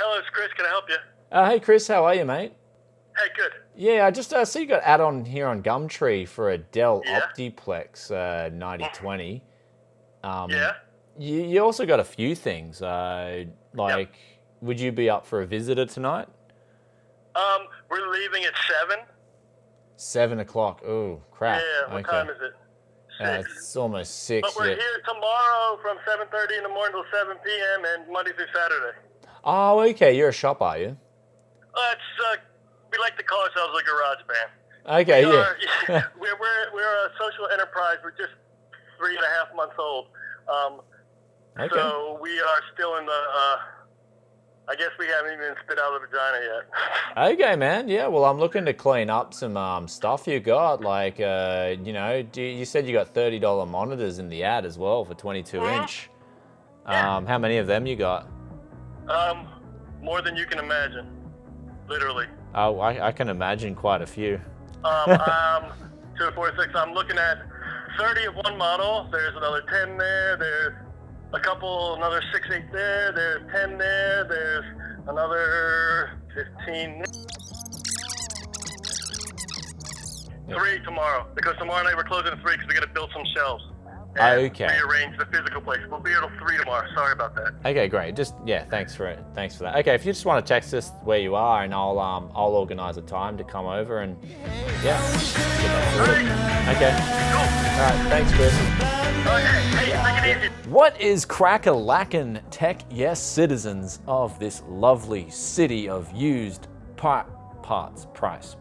Hello, it's Chris. Can I help you? Hey Chris, how are you, mate? Hey, good. Yeah, I just see you got ad on here on Gumtree for a Dell Yeah. Optiplex 9020. Yeah? You also got a few things. Would you be up for a visitor tonight? We're leaving at 7. 7 o'clock. Oh, crap. Yeah, what time is it? 6. It's almost 6. But we're Yeah. here tomorrow from 7:30 in the morning till 7 p.m. and Monday through Saturday. Oh, okay. You're a shop, are you? We like to call ourselves a garage band. Okay, Yeah. we're a social enterprise. We're just 3.5 months old. Okay. So we are still in the, I guess we haven't even spit out the vagina yet. Okay, man. Yeah, well, I'm looking to clean up some stuff you got. Like, you said you got $30 monitors in the ad as well for 22-inch. Yeah. How many of them you got? More than you can imagine. Literally. Oh, I can imagine quite a few. 2, 4, 6. I'm looking at 30 of one model. There's another 10 there. There's another 6, 8 there. There's 10 there. There's another 15. 3 tomorrow, because tomorrow night we're closing at 3 because we got to build some shelves. And Okay. rearrange the physical place. We'll be here till 3 tomorrow. Sorry about that. Okay, great. Thanks for that. Okay, if you just want to text us where you are, and I'll organise a time to come over and yeah. Okay. Cool. All right. Thanks, Chris. Okay. Hey, take it easy. What is crack-a-lackin' tech yes citizens of this lovely city of used parts and price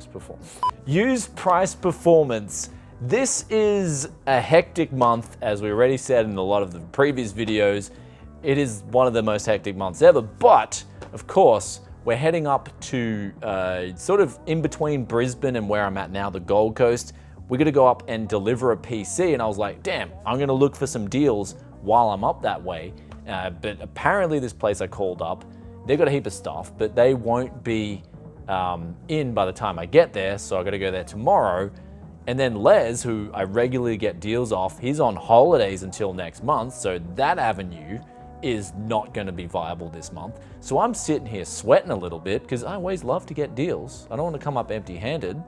performance? Used price performance. This is a hectic month, as we already said in a lot of the previous videos. It is one of the most hectic months ever, but of course, we're heading up to sort of in between Brisbane and where I'm at now, the Gold Coast. We're gonna go up and deliver a PC, and I was like, damn, I'm gonna look for some deals while I'm up that way. But apparently this place I called up, they've got a heap of stuff, but they won't be in by the time I get there, so I gotta go there tomorrow. And then Les, who I regularly get deals off, he's on holidays until next month, so that avenue is not gonna be viable this month. So I'm sitting here sweating a little bit because I always love to get deals. I don't want to come up empty-handed,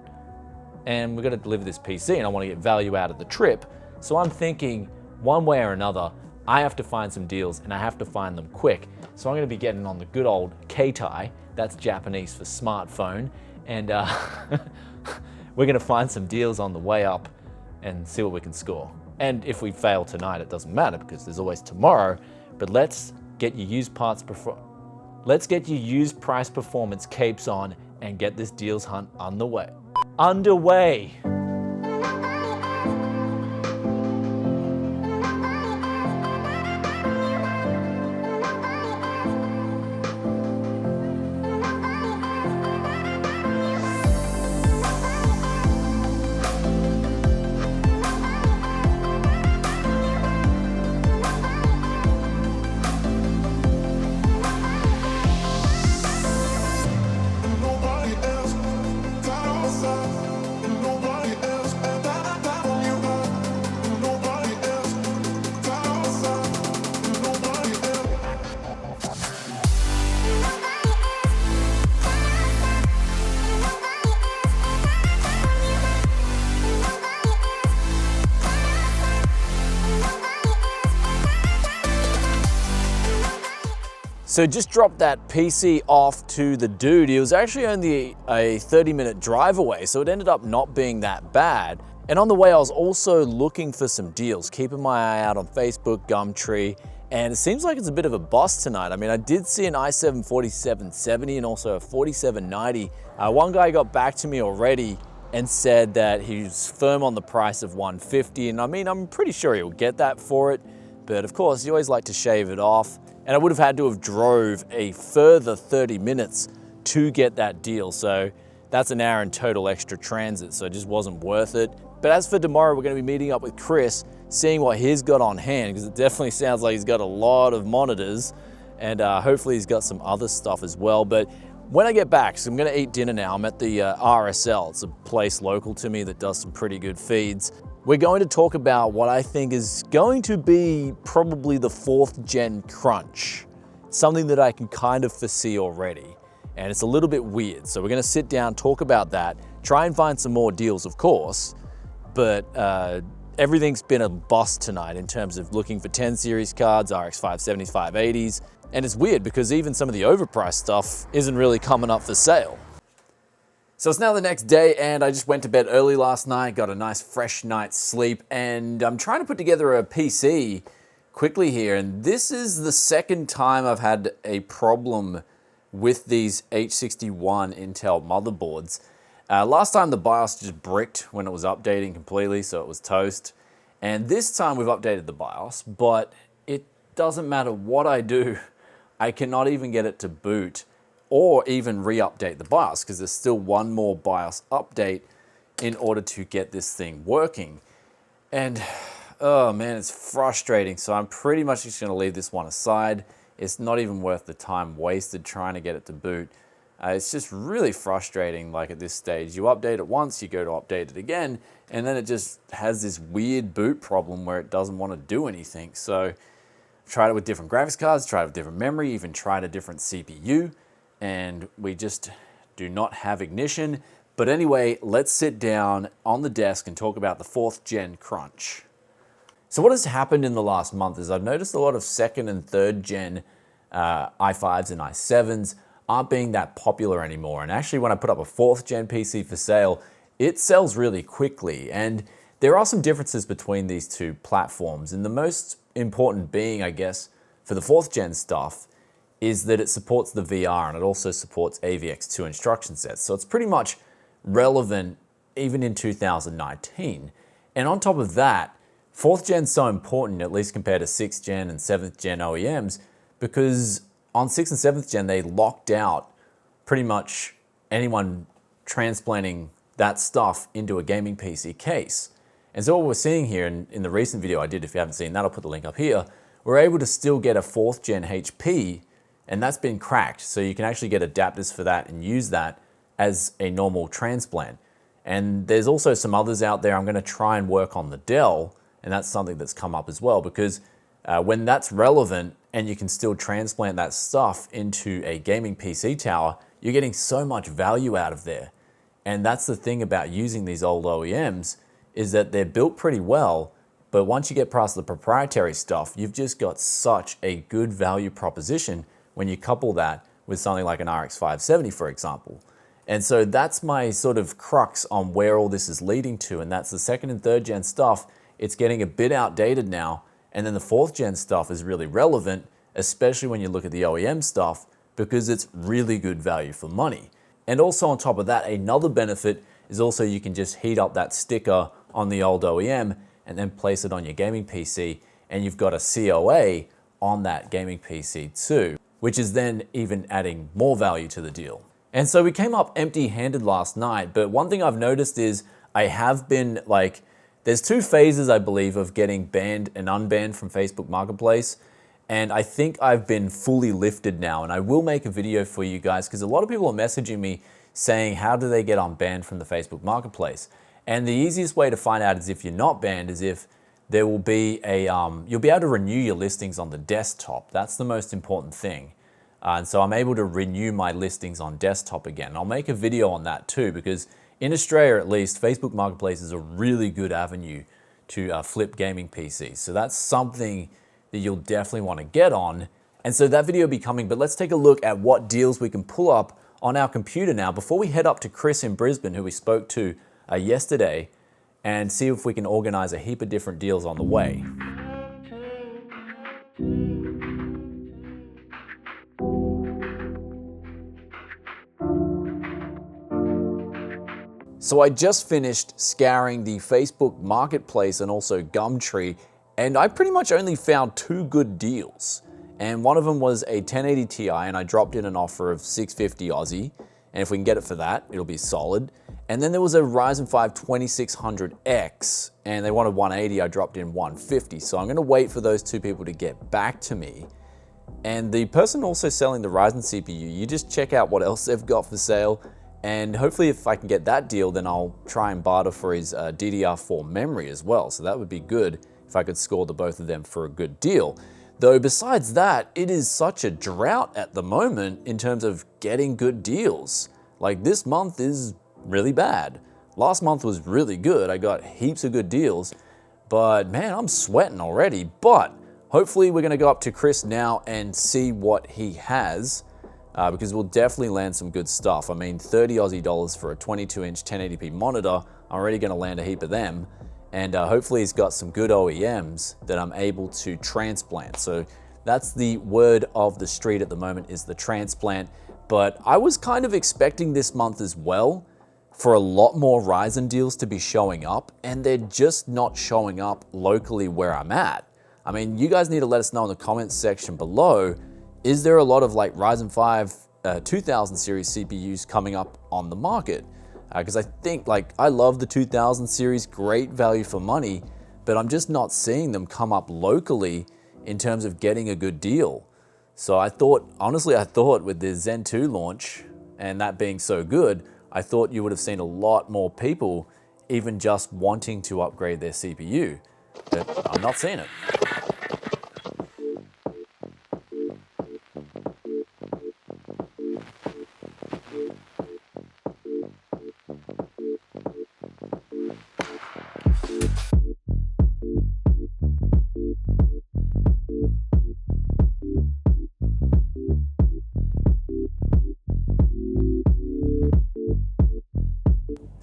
and we're gonna deliver this PC and I want to get value out of the trip. So I'm thinking one way or another, I have to find some deals and I have to find them quick. So I'm gonna be getting on the good old Keitai, that's Japanese for smartphone, and we're gonna find some deals on the way up and see what we can score. And if we fail tonight, it doesn't matter because there's always tomorrow. But let's get your used price performance capes on and get this deals hunt underway. So just dropped that PC off to the dude. He was actually only a 30-minute drive away, so it ended up not being that bad. And on the way, I was also looking for some deals, keeping my eye out on Facebook, Gumtree, and it seems like it's a bit of a bust tonight. I mean, I did see an i7 4770 and also a 4790. One guy got back to me already and said that he's firm on the price of 150, and I mean, I'm pretty sure he'll get that for it, but of course, you always like to shave it off. And I would have had to have drove a further 30 minutes to get that deal. So that's an hour in total extra transit, so it just wasn't worth it. But as for tomorrow, we're gonna be meeting up with Chris, seeing what he's got on hand, because it definitely sounds like he's got a lot of monitors, and hopefully he's got some other stuff as well. But when I get back, so I'm gonna eat dinner now, I'm at the RSL. It's a place local to me that does some pretty good feeds. We're going to talk about what I think is going to be probably the 4th gen crunch. something that I can kind of foresee already. And it's a little bit weird. So we're gonna sit down, talk about that, try and find some more deals, of course, but everything's been a bust tonight in terms of looking for 10 series cards, RX 570s, 580s. And it's weird because even some of the overpriced stuff isn't really coming up for sale. So it's now the next day and I just went to bed early last night, got a nice fresh night's sleep, and I'm trying to put together a PC quickly here. And this is the second time I've had a problem with these H61 Intel motherboards. Last time the BIOS just bricked when it was updating completely, so it was toast. And this time we've updated the BIOS, but it doesn't matter what I do, I cannot even get it to boot or even re-update the BIOS because there's still one more BIOS update in order to get this thing working. And oh man, it's frustrating. So I'm pretty much just gonna leave this one aside. It's not even worth the time wasted trying to get it to boot. It's just really frustrating, like at this stage. You update it once, you go to update it again, and then it just has this weird boot problem where it doesn't want to do anything. So I've tried it with different graphics cards, tried it with different memory, even tried a different CPU, and we just do not have ignition. But anyway, let's sit down on the desk and talk about the 4th gen crunch. So what has happened in the last month is I've noticed a lot of 2nd and 3rd gen i5s and i7s aren't being that popular anymore. And actually when I put up a 4th gen PC for sale, it sells really quickly. And there are some differences between these two platforms. And the most important being, I guess, for the 4th gen stuff is that it supports the VR and it also supports AVX2 instruction sets. So it's pretty much relevant even in 2019. And on top of that, 4th gen is so important, at least compared to 6th gen and 7th gen OEMs, because on 6th and 7th gen, they locked out pretty much anyone transplanting that stuff into a gaming PC case. And so what we're seeing here in the recent video I did, if you haven't seen that, I'll put the link up here, we're able to still get a 4th gen HP, and that's been cracked. So you can actually get adapters for that and use that as a normal transplant. And there's also some others out there. I'm gonna try and work on the Dell, and that's something that's come up as well, because when that's relevant and you can still transplant that stuff into a gaming PC tower, you're getting so much value out of there. And that's the thing about using these old OEMs, is that they're built pretty well, but once you get past the proprietary stuff, you've just got such a good value proposition when you couple that with something like an RX 570, for example. And so that's my sort of crux on where all this is leading to, and that's the 2nd and 3rd gen stuff. It's getting a bit outdated now, and then the 4th gen stuff is really relevant, especially when you look at the OEM stuff, because it's really good value for money. And also on top of that, another benefit is also you can just heat up that sticker on the old OEM and then place it on your gaming PC, and you've got a COA on that gaming PC too, which is then even adding more value to the deal. And so we came up empty-handed last night, but one thing I've noticed is I have been like, there's 2 phases, I believe, of getting banned and unbanned from Facebook Marketplace. And I think I've been fully lifted now, and I will make a video for you guys because a lot of people are messaging me saying, how do they get unbanned from the Facebook Marketplace? And the easiest way to find out is if you're not banned is if there will be a, you'll be able to renew your listings on the desktop. That's the most important thing. And so I'm able to renew my listings on desktop again. I'll make a video on that too, because in Australia at least, Facebook Marketplace is a really good avenue to flip gaming PCs. So that's something that you'll definitely want to get on. And so that video will be coming, but let's take a look at what deals we can pull up on our computer now before we head up to Chris in Brisbane, who we spoke to yesterday, and see if we can organize a heap of different deals on the way. So I just finished scouring the Facebook Marketplace and also Gumtree, and I pretty much only found 2 good deals. And one of them was a 1080 Ti, and I dropped in an offer of 650 Aussie, and if we can get it for that, it'll be solid. And then there was a Ryzen 5 2600X, and they wanted 180, I dropped in 150. So I'm gonna wait for those 2 people to get back to me. And the person also selling the Ryzen CPU, you just check out what else they've got for sale, and hopefully if I can get that deal, then I'll try and barter for his DDR4 memory as well. So that would be good if I could score the both of them for a good deal. Though besides that, it is such a drought at the moment in terms of getting good deals. Like this month is really bad. Last month was really good. I got heaps of good deals, but man, I'm sweating already. But hopefully we're gonna go up to Chris now and see what he has, because we'll definitely land some good stuff. I mean, 30 Aussie dollars for a 22-inch 1080p monitor. I'm already gonna land a heap of them. And hopefully he's got some good OEMs that I'm able to transplant. So that's the word of the street at the moment, is the transplant. But I was kind of expecting this month as well for a lot more Ryzen deals to be showing up, and they're just not showing up locally where I'm at. I mean, you guys need to let us know in the comments section below, is there a lot of like Ryzen 5 2000 series CPUs coming up on the market? Because I think, like, I love the 2000 series, great value for money, but I'm just not seeing them come up locally in terms of getting a good deal. So I thought, honestly, I thought with the Zen 2 launch and that being so good, I thought you would have seen a lot more people even just wanting to upgrade their CPU, but I'm not seeing it.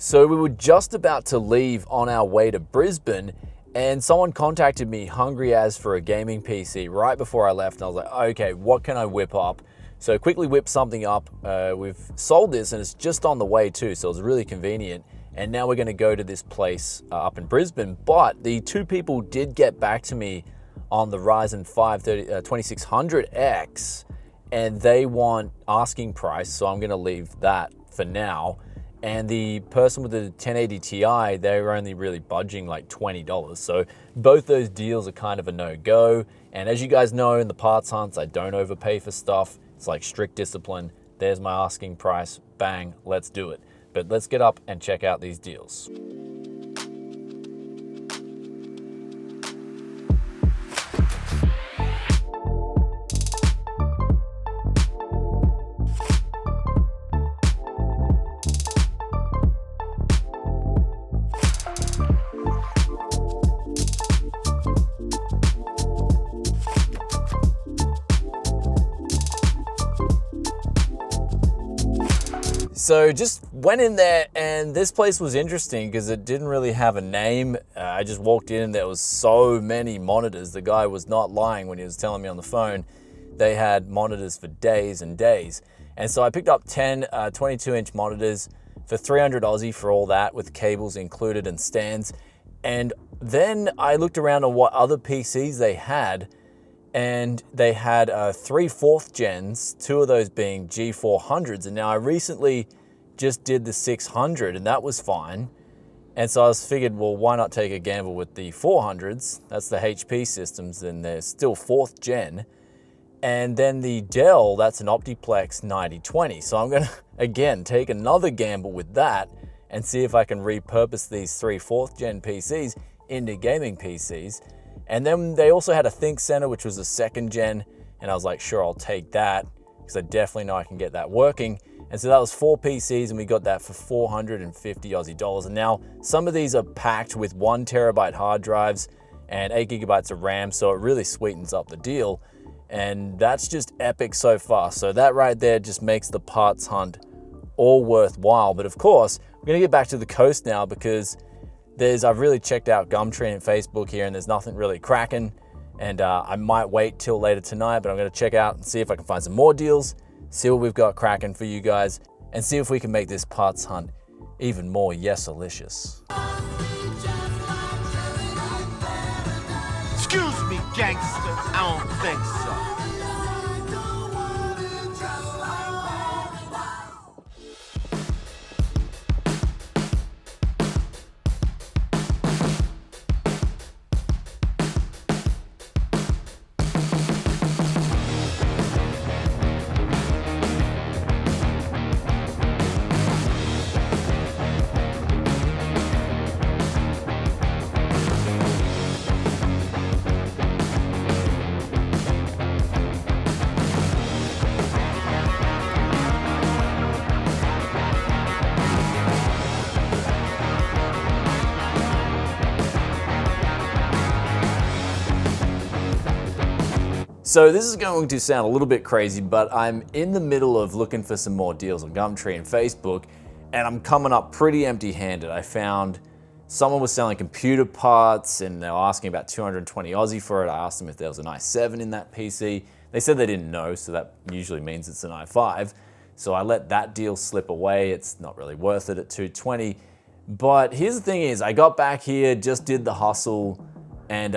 So we were just about to leave on our way to Brisbane, and someone contacted me hungry as for a gaming PC right before I left, and I was like, okay, what can I whip up? So quickly whipped something up. We've sold this and it's just on the way too, so it's really convenient. And now we're gonna go to this place up in Brisbane, but the two people did get back to me on the Ryzen 5 2600X, and they want asking price, so I'm gonna leave that for now. And the person with the 1080 Ti, they were only really budging like $20. So both those deals are kind of a no-go. And as you guys know, in the parts hunts, I don't overpay for stuff. It's like strict discipline. There's my asking price, bang, let's do it. But let's get up and check out these deals. So just went in there, and this place was interesting because it didn't really have a name. I just walked in and there was so many monitors. The guy was not lying when he was telling me on the phone. They had monitors for days and days. And so I picked up 10 22-inch monitors for 300 Aussie for all that, with cables included and stands. And then I looked around on what other PCs they had, and they had 3 4th gens, 2 of those being G400s. And now I recently just did the 600 and that was fine. And so I was figured, well, why not take a gamble with the 400s? That's the HP systems, and they're still 4th gen. And then the Dell, that's an Optiplex 9020. So I'm gonna, again, take another gamble with that and see if I can repurpose these 3 4th gen PCs into gaming PCs. And then they also had a Think Center, which was a 2nd gen, and I was like, sure, I'll take that, because I definitely know I can get that working. And so that was 4 PCs, and we got that for 450 Aussie dollars. And now some of these are packed with 1 terabyte hard drives and 8 gigabytes of RAM, so it really sweetens up the deal. And that's just epic so far. So that right there just makes the parts hunt all worthwhile. But of course, we're gonna get back to the coast now, because I've really checked out Gumtree and Facebook here, and there's nothing really cracking. And I might wait till later tonight, but I'm gonna check out and see if I can find some more deals, see what we've got cracking for you guys, and see if we can make this parts hunt even more yes-alicious. Excuse me, gangster, I don't think so. So this is going to sound a little bit crazy, but I'm in the middle of looking for some more deals on Gumtree and Facebook, and I'm coming up pretty empty-handed. I found someone was selling computer parts and they were asking about 220 Aussie for it. I asked them if there was an i7 in that PC. They said they didn't know, so that usually means it's an i5. So I let that deal slip away. It's not really worth it at 220. But here's the thing is, I got back here, just did the hustle, and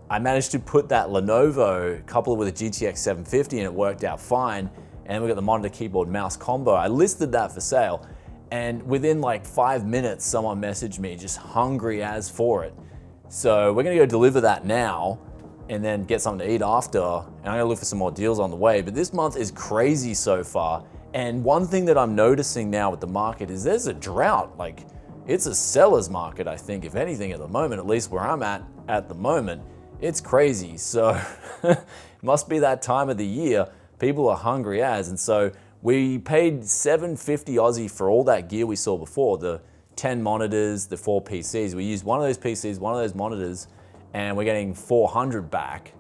I managed to put that Lenovo, couple it with a GTX 750, and it worked out fine. And we got the monitor, keyboard, mouse combo. I listed that for sale. And within like 5 minutes, someone messaged me just hungry as for it. So we're gonna go deliver that now and then get something to eat after. And I'm gonna look for some more deals on the way. But this month is crazy so far. And one thing that I'm noticing now with the market is there's a drought. Like, it's a seller's market, I think, if anything at the moment, at least where I'm at the moment. It's crazy. So it must be that time of the year. People are hungry as, and so we paid 750 Aussie for all that gear we saw before, the 10 monitors, the 4 PCs. We used one of those PCs, one of those monitors, and we're getting 400 back.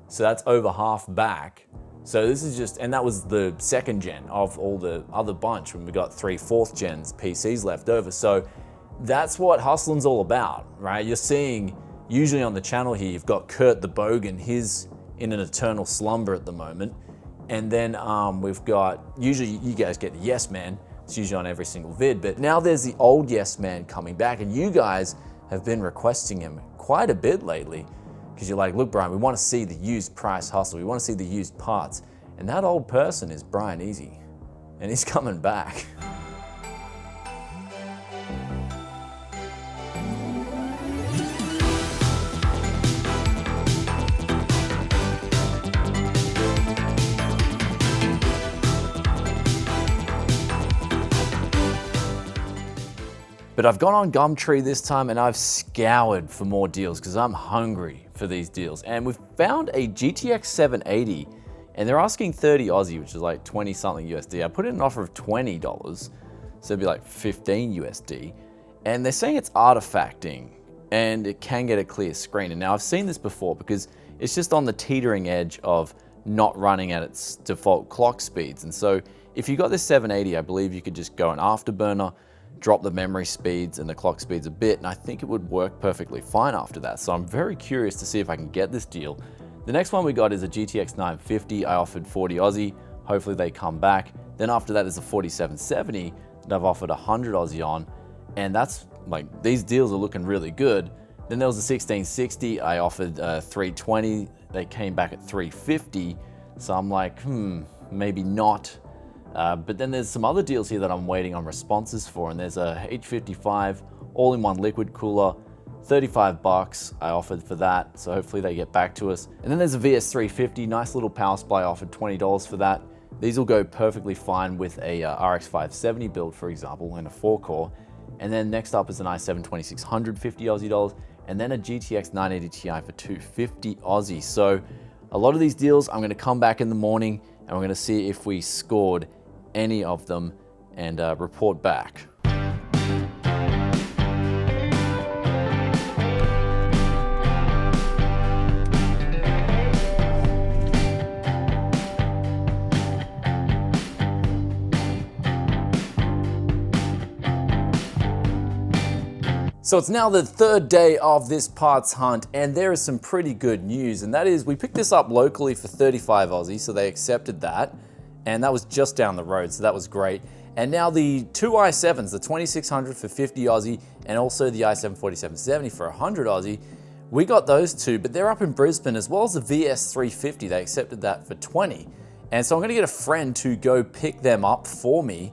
So that's over half back. So this is just, and that was the second gen of all the other bunch when we got 3 4th gens PCs left over. So that's what hustling's all about, right? You're seeing, usually on the channel here, you've got Kurt the Bogan, he's in an eternal slumber at the moment. And then we've got, usually you guys get the Yes Man, it's usually on every single vid, but now there's the old Yes Man coming back, and you guys have been requesting him quite a bit lately, because you're like, look Brian, we want to see the used price hustle, we want to see the used parts, and that old person is Brian Easy, and he's coming back. But I've gone on Gumtree this time and I've scoured for more deals because I'm hungry for these deals. And we've found a GTX 780 and they're asking 30 Aussie, which is like 20 something USD. I put in an offer of $20, so it'd be like 15 USD. And they're saying it's artifacting and it can get a clear screen. And now I've seen this before because it's just on the teetering edge of not running at its default clock speeds. And so if you got this 780, I believe you could just go an afterburner, drop the memory speeds and the clock speeds a bit, and I think it would work perfectly fine after that. So I'm very curious to see if I can get this deal. The next one we got is a GTX 950. I offered 40 Aussie. Hopefully they come back. Then after that is a 4770 that I've offered 100 Aussie on, and that's like, these deals are looking really good. Then there was a 1660. I offered 320. They came back at 350. So I'm like, maybe not. But then there's some other deals here that I'm waiting on responses for, and there's a H55 all-in-one liquid cooler, 35 bucks I offered for that, so hopefully they get back to us. And then there's a VS350, nice little power supply, I offered $20 for that. These will go perfectly fine with a RX 570 build, for example, and a 4-core. And then next up is an i7 2600, 50 Aussie dollars, and then a GTX 980 Ti for 250 Aussie. So a lot of these deals, I'm gonna come back in the morning and we're gonna see if we scored any of them and report back. So it's now the third day of this parts hunt, and there is some pretty good news, and that is we picked this up locally for 35 Aussie, so they accepted that. And that was just down the road, so that was great. And now the two i7s, the 2600 for 50 Aussie, and also the i7 4770 for 100 Aussie, we got those two, but they're up in Brisbane, as well as the VS350, they accepted that for 20. And so I'm gonna get a friend to go pick them up for me,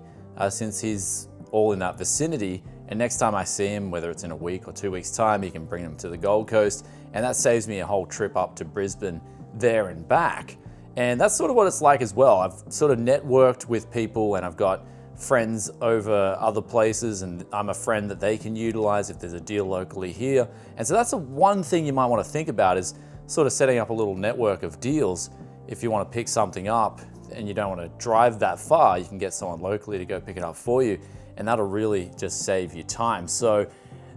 since he's all in that vicinity. And next time I see him, whether it's in a week or 2 weeks' time, he can bring them to the Gold Coast, and that saves me a whole trip up to Brisbane there and back. And that's sort of what it's like as well. I've sort of networked with people and I've got friends over other places, and I'm a friend that they can utilize if there's a deal locally here. And so that's one thing you might want to think about, is sort of setting up a little network of deals. If you want to pick something up and you don't want to drive that far, you can get someone locally to go pick it up for you, and that'll really just save you time. So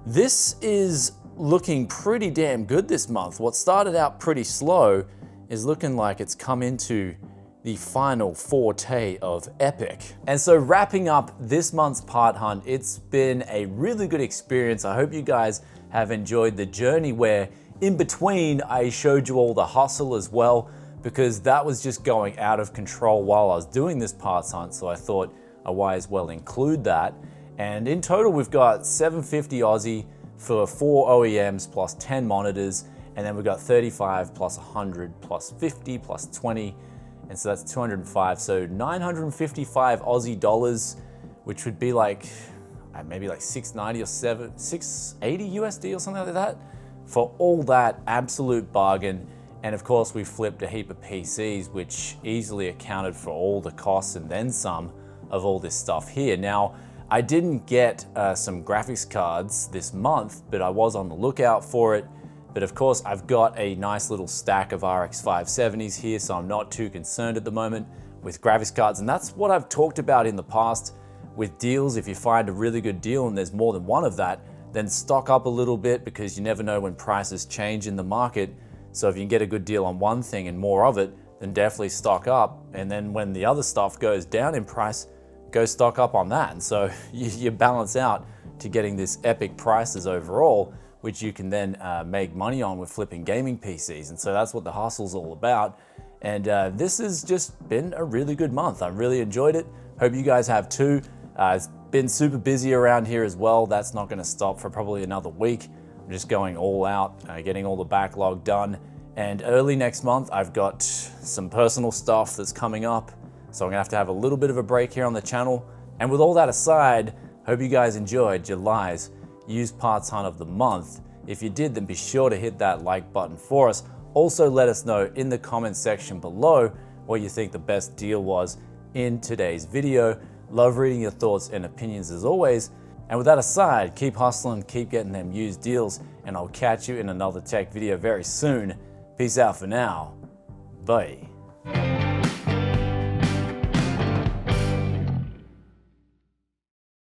this is looking pretty damn good this month. What started out pretty slow is looking like it's come into the final forte of epic. And so wrapping up this month's part hunt, it's been a really good experience. I hope you guys have enjoyed the journey where in between I showed you all the hustle as well, because that was just going out of control while I was doing this parts hunt. So I thought I might as well include that. And in total, we've got 750 Aussie for 4 OEMs plus 10 monitors. And then we've got 35 plus 100 plus 50 plus 20. And so that's 205. So 955 Aussie dollars, which would be like maybe like 690 or 680 USD or something like that for all that absolute bargain. And of course, we flipped a heap of PCs, which easily accounted for all the costs and then some of all this stuff here. Now, I didn't get some graphics cards this month, but I was on the lookout for it. But of course, I've got a nice little stack of RX 570s here, so I'm not too concerned at the moment with graphics cards. And that's what I've talked about in the past with deals. If you find a really good deal and there's more than one of that, then stock up a little bit, because you never know when prices change in the market. So if you can get a good deal on one thing and more of it, then definitely stock up. And then when the other stuff goes down in price, go stock up on that. And so you balance out to getting this epic prices overall, which you can then make money on with flipping gaming PCs. And so that's what the hustle's all about. And this has just been a really good month. I really enjoyed it. Hope you guys have too. It's been super busy around here as well. That's not gonna stop for probably another week. I'm just going all out, getting all the backlog done. And early next month, I've got some personal stuff that's coming up. So I'm gonna have a little bit of a break here on the channel. And with all that aside, hope you guys enjoyed July's used parts hunt of the month. If you did, then be sure to hit that like button for us. Also, let us know in the comment section below what you think the best deal was in today's video. Love reading your thoughts and opinions as always. And with that aside, keep hustling, keep getting them used deals, and I'll catch you in another tech video very soon. Peace out for now. Bye.